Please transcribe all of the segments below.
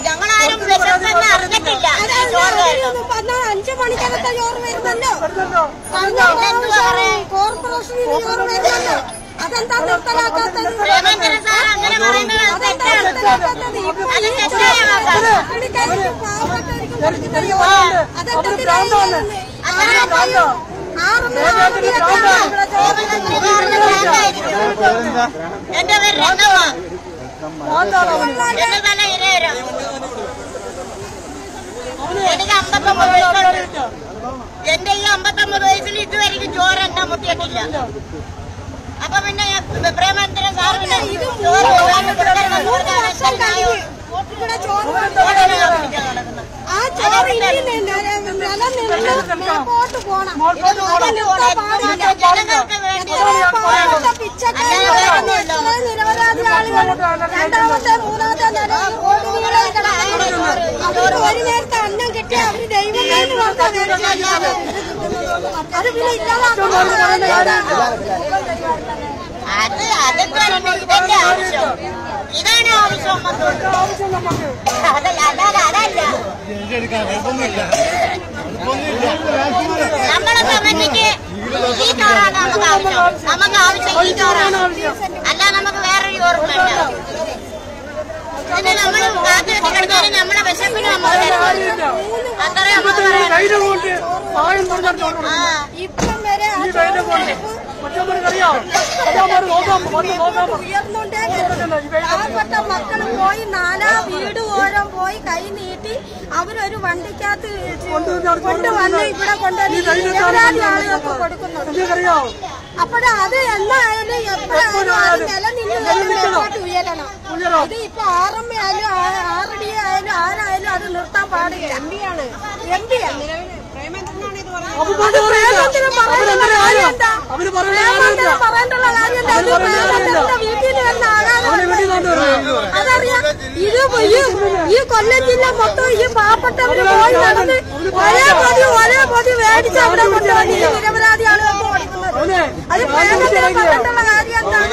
ഞങ്ങളാരും അറിഞ്ഞിട്ടില്ല. 5 മണിക്കകത്തെ ചോറ് വരുന്നല്ലോ, കോർപ്പറേഷനിൽ ചോറ് വരുന്നല്ലോ. അതെന്താ നിർത്തലാക്കാത്തത്? എന്റെ പേര് എനിക്ക് 59 വയസ്സുണ്ട്. എന്റെ ഈ 59 വയസ്സിൽ ഇതുവരെയും ചോറ് എന്നെ മുട്ടിയിട്ടില്ല. അപ്പൊ പിന്നെ പ്രേമേന്ദ്രൻ സാർ പിന്നെ ചോറ് ആ ചോറ് നിലനിർത്ത് പോണം. ജനങ്ങൾക്ക് വേണ്ടി നിരവധി ആളുകൾ 2ാമത്തെ 3ാമത്തെ നിലയിൽ അവർക്ക് ഒരു നേരത്തെ അന്നം കിട്ടിയ അവര് ദൈവമേന്ന് പറഞ്ഞാൽ അത് പിന്നെ ഇല്ലാതാക്കും. ഇതല്ലേ ആവശ്യം, ഇതാണ് ആവശ്യം. അതല്ല നമ്മളെ കമ്മിറ്റിക്ക് ഈ ചോറാണ് നമുക്ക് ആവശ്യം. നമുക്ക് ആവശ്യം ഈ ചോറാണ്, അല്ല നമുക്ക് വേറൊരു ചോറ് വേണ്ട. ഇതിന് നമ്മൾ കാത്തു വെച്ചിട്ടുണ്ടെങ്കിൽ നമ്മളെ വിശപ്പിന് നമ്മൾ അത്രേ നമ്മൾ ഇപ്പം വരെ ഉയർന്നുകൊണ്ടേ പാവപ്പെട്ട മക്കൾ പോയി 4 വീട് ഓരം പോയി കൈ നീട്ടി അവരൊരു വണ്ടിക്കകത്ത് കൊണ്ടുവന്ന് ഇവിടെ കൊണ്ടുവന്ന് നിരവധി ആളുകൾക്ക് കൊടുക്കുന്നുണ്ട്. അപ്പോഴത് എന്നായാലും എപ്പോഴായാലും അത് നിലനിന്ന് ഉയരണം. ഇത് ഇപ്പൊ RM ആയാലും RD ആയാലും ആരായാലും അത് നിർത്താൻ പാടില്ല. MP ആണ് പറയേണ്ടുള്ള കാര്യം എന്താ? വീട്ടിൽ വരുന്ന അതറിയാം. ഈ കൊല്ലം ജില്ല മൊത്തം ഈ പാവപ്പെട്ടവര് പോയി നടന്ന് ഒരേ പൊതി മേടിച്ച് അവിടെ കൊണ്ടുവന്ന് നിരപരാധി ആളുകൾക്ക് കൊടുക്കുന്നത്. അത് പ്രേമത്തിന് പറയേണ്ടുള്ള കാര്യം എന്താണ്?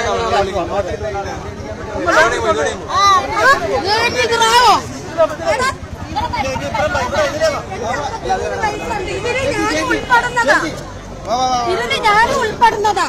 ഇതിന് ഞാനും ഉൾപ്പെടുന്നതാ.